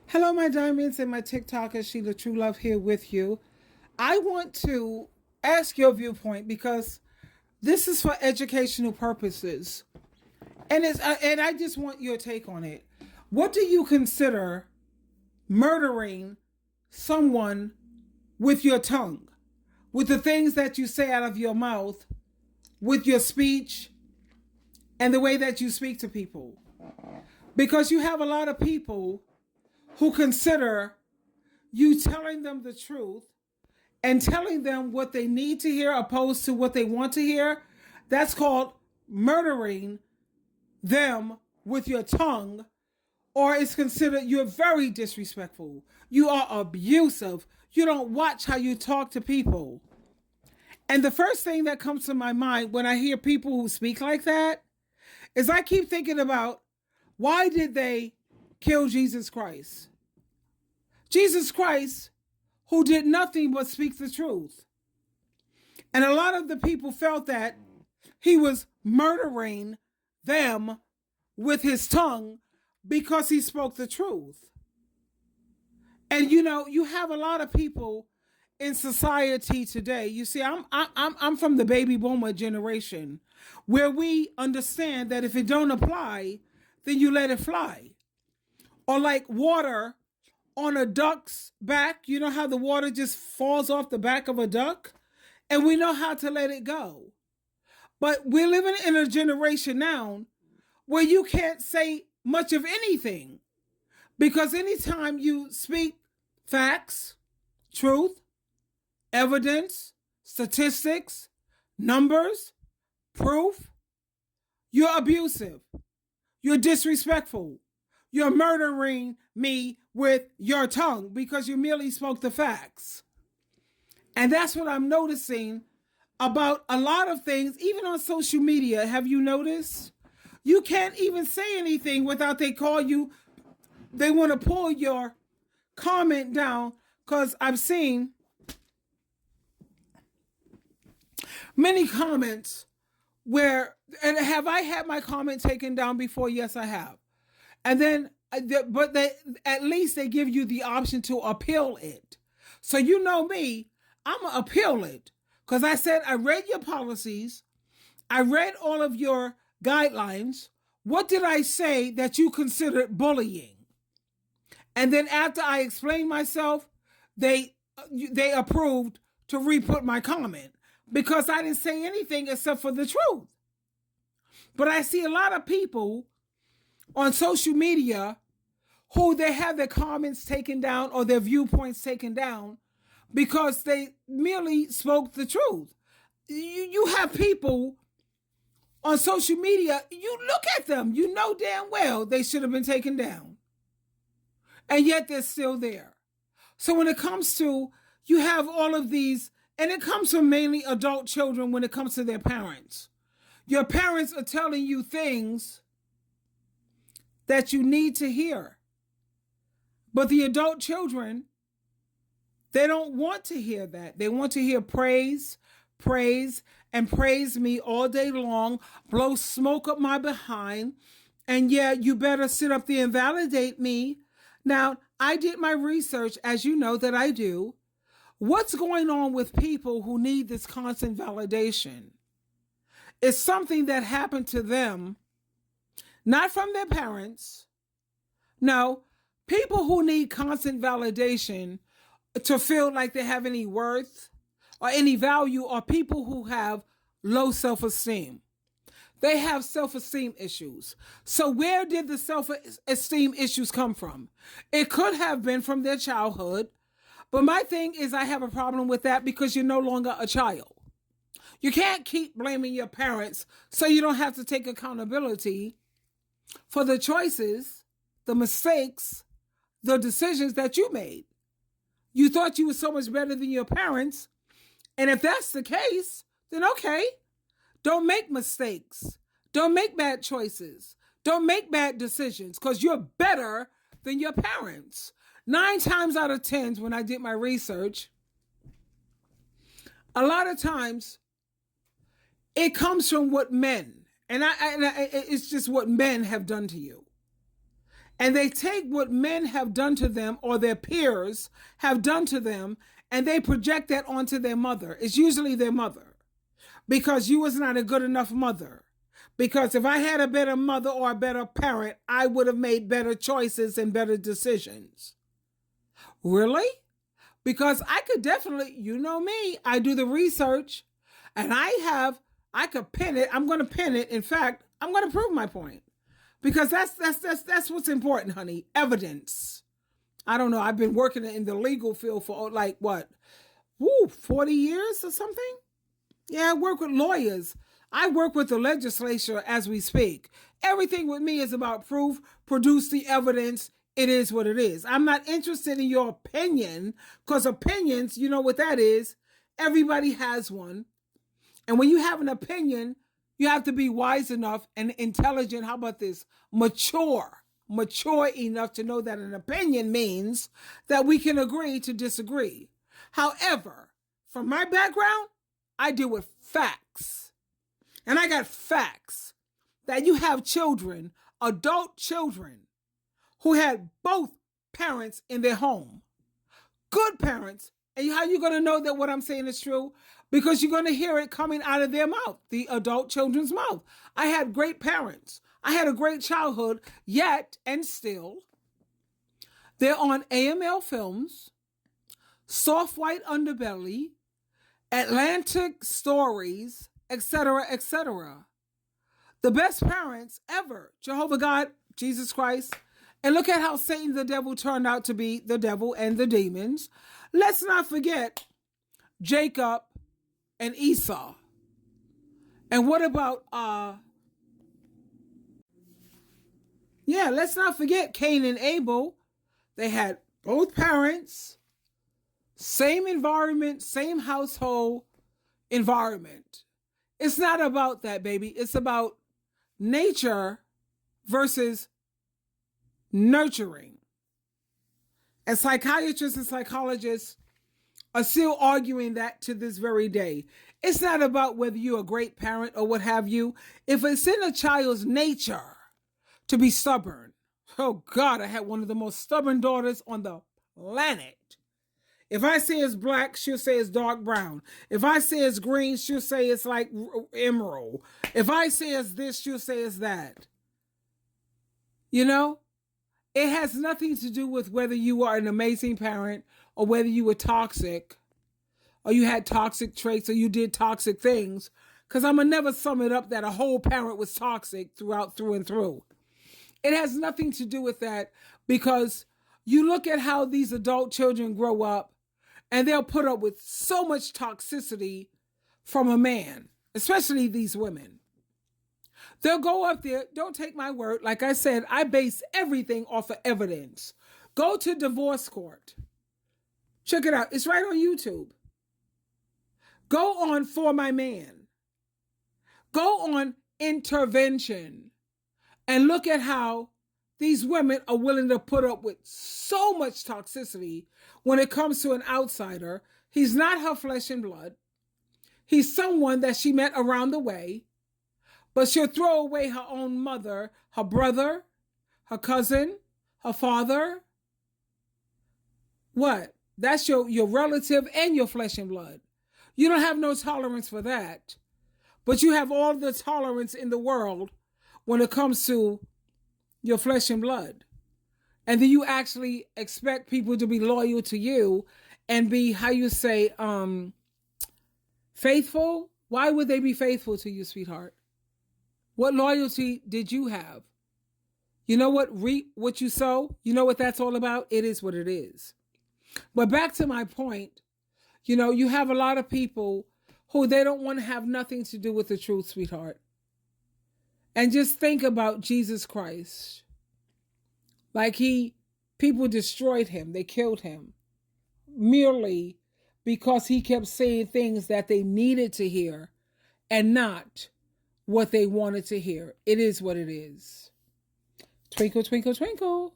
Hello, my diamonds and my TikTokers. Sheila True Love here with you. I want to ask your viewpoint because this is for educational purposes, and I just want your take on it. What do you consider murdering someone with your tongue, with the things that you say out of your mouth, with your speech, and the way that you speak to people? Because you have a lot of people who consider you telling them the truth and telling them what they need to hear opposed to what they want to hear. That's called murdering them with your tongue, or it's considered you're very disrespectful. You are abusive. You don't watch how you talk to people. And the first thing that comes to my mind when I hear people who speak like that is I keep thinking about, why did they kill Jesus Christ? Jesus Christ, who did nothing but speak the truth. And a lot of the people felt that he was murdering them with his tongue because he spoke the truth. And you have a lot of people in society today. You see, I'm from the baby boomer generation, where we understand that if it don't apply, then you let it fly. Or like water on a duck's back, you know how the water just falls off the back of a duck? And we know how to let it go. But we're living in a generation now where you can't say much of anything, because anytime you speak facts, truth, evidence, statistics, numbers, proof, you're abusive, you're disrespectful, you're murdering me with your tongue because you merely spoke the facts. And that's what I'm noticing about a lot of things, even on social media. Have you noticed? You can't even say anything without they call you. They want to pull your comment down, because I've seen many comments where, and have I had my comment taken down before? Yes, I have. And then, but at least they give you the option to appeal it. So you know me, I'm going to appeal it. Because I said, I read your policies. I read all of your guidelines. What did I say that you considered bullying? And then after I explained myself, they approved to re-put my comment, because I didn't say anything except for the truth. But I see a lot of people on social media who they have their comments taken down or their viewpoints taken down because they merely spoke the truth. You have people on social media, you look at them, you know damn well they should have been taken down. And yet they're still there. So when it comes to, you have all of these, and it comes from mainly adult children when it comes to their parents. Your parents are telling you things that you need to hear. But the adult children, they don't want to hear that. They want to hear praise, and praise me all day long, blow smoke up my behind, and yeah, you better sit up there and validate me. Now, I did my research, as you know that I do. What's going on with people who need this constant validation? It's something that happened to them, not from their parents. No, people who need constant validation to feel like they have any worth or any value are people who have low self-esteem. They have self-esteem issues. So where did the self-esteem issues come from? It could have been from their childhood. But my thing is, I have a problem with that because you're no longer a child. You can't keep blaming your parents so you don't have to take accountability for the choices, the mistakes, the decisions that you made. You thought you were so much better than your parents. And if that's the case, then okay. Don't make mistakes. Don't make bad choices. Don't make bad decisions, because you're better than your parents. 9 times out of 10, when I did my research, a lot of times it comes from what men, it's just what men have done to you. And they take what men have done to them or their peers have done to them, and they project that onto their mother. It's usually their mother, because you was not a good enough mother. Because if I had a better mother or a better parent, I would have made better choices and better decisions. Really? Because I could definitely, you know me, I do the research, and I could pin it. I'm going to pin it. In fact, I'm going to prove my point. Because that's what's important, honey. Evidence. I don't know. I've been working in the legal field for 40 years or something? Yeah, I work with lawyers. I work with the legislature as we speak. Everything with me is about proof, produce the evidence. It is what it is. I'm not interested in your opinion, because opinions, you know what that is. Everybody has one. And when you have an opinion, you have to be wise enough and intelligent. How about this? Mature enough to know that an opinion means that we can agree to disagree. However, from my background, I deal with facts. And I got facts that you have children, adult children, who had both parents in their home. Good parents. And how are you going to know that what I'm saying is true? Because you're going to hear it coming out of their mouth, the adult children's mouth. I had great parents. I had a great childhood, yet and still. They're on AML Films, Soft White Underbelly, Atlantic Stories, etc., etc. The best parents ever, Jehovah God, Jesus Christ. And look at how Satan the devil turned out to be the devil and the demons. Let's not forget Jacob and Esau. And what about, let's not forget Cain and Abel. They had both parents, same environment, same household environment. It's not about that, baby. It's about nature versus nurturing. And psychiatrists and psychologists are still arguing that to this very day. It's not about whether you're a great parent or what have you. If it's in a child's nature to be stubborn, oh God, I had one of the most stubborn daughters on the planet. If I say it's black, she'll say it's dark brown. If I say it's green, she'll say it's like emerald. If I say it's this, she'll say it's that. You know? It has nothing to do with whether you are an amazing parent or whether you were toxic or you had toxic traits or you did toxic things. Because I'm going to never sum it up that a whole parent was toxic through and through. It has nothing to do with that, because you look at how these adult children grow up and they'll put up with so much toxicity from a man, especially these women. They'll go up there. Don't take my word. Like I said, I base everything off of evidence. Go to divorce court. Check it out. It's right on YouTube. Go on For My Man. Go on Intervention. And look at how these women are willing to put up with so much toxicity when it comes to an outsider. He's not her flesh and blood. He's someone that she met around the way. But she'll throw away her own mother, her brother, her cousin, her father. What? That's your relative and your flesh and blood. You don't have no tolerance for that. But you have all the tolerance in the world when it comes to your flesh and blood. And then you actually expect people to be loyal to you and be, how you say, faithful? Why would they be faithful to you, sweetheart? What loyalty did you have? You know what? Reap what you sow. You know what that's all about? It is what it is. But back to my point, you have a lot of people who they don't want to have nothing to do with the truth, sweetheart. And just think about Jesus Christ. Like people destroyed him. They killed him merely because he kept saying things that they needed to hear and not what they wanted to hear. It is what it is. Twinkle, twinkle, twinkle.